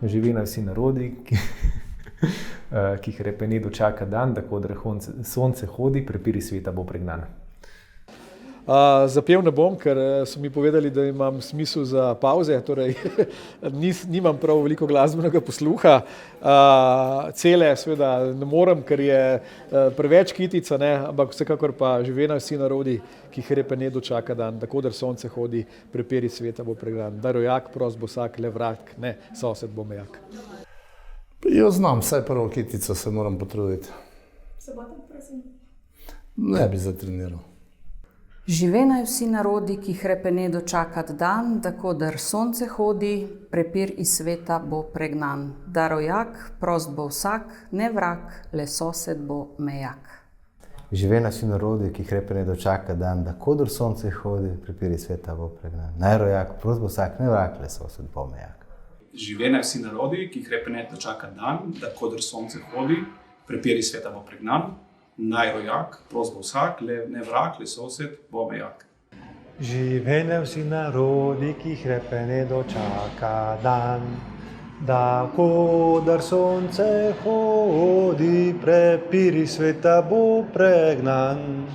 Živi na vsi narodi, ki jih repene dočaka dan, da koder sonce hodi, prepiri sveta bo pregnan. Zapel ne bom, ker so mi povedali, da imam smisel za pavze, torej nimam prav veliko glasbenega posluha. Cele seveda ne morem, ker je preveč kitica, ne, ampak vsekakor pa živi na vsi narodi, ki jih repene dočaka dan, da koder sonce hodi, prepiri sveta bo pregnan. Da rojak, prost bo vsak, le vrag, ne, sosed bo mejak. Jaz znam, vsaj prvo kitico se moram potruditi. Soboto, prosim. Ne bi zatreniral. Žive naj vsi narodi, ki jih repene dočakat dan, da koder sonce hodi, prepir iz sveta bo pregnan. Da rojak, prost bo vsak, ne vrag, le sosed bo mejak. Žive naj vsi narodi, ki jih repene dočakat dan, da koder sonce hodi, prepir iz sveta bo pregnan. Naj rojak, prost bo vsak, ne vrag, le sosed bo mejak. Žive naj vsi narodi, ki jih repene dočakat dan, da koder sonce hodi, prepir iz sveta bo pregnan. Naj rojak, prost bo vsak, ne vrag, le sosed bo mejak. Žive naj vsi narodi, ki jih repene dočaka dan, da koder sonce hodi, prepir iz sveta bo pregnan.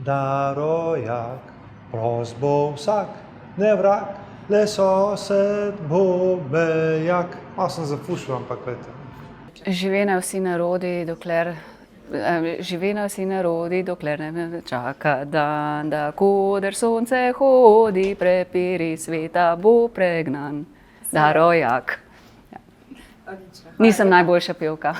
Da rojak, prost bo vsak, ne vrag, le sosed bo mejak. Malo sem zafušil, ampak gledajte. Žive naj vsi narodi, dokler ne čaka dan, da koder sonce hodi, prepir iz sveta bo pregnan. Da rojak. Nisem najboljša pevka.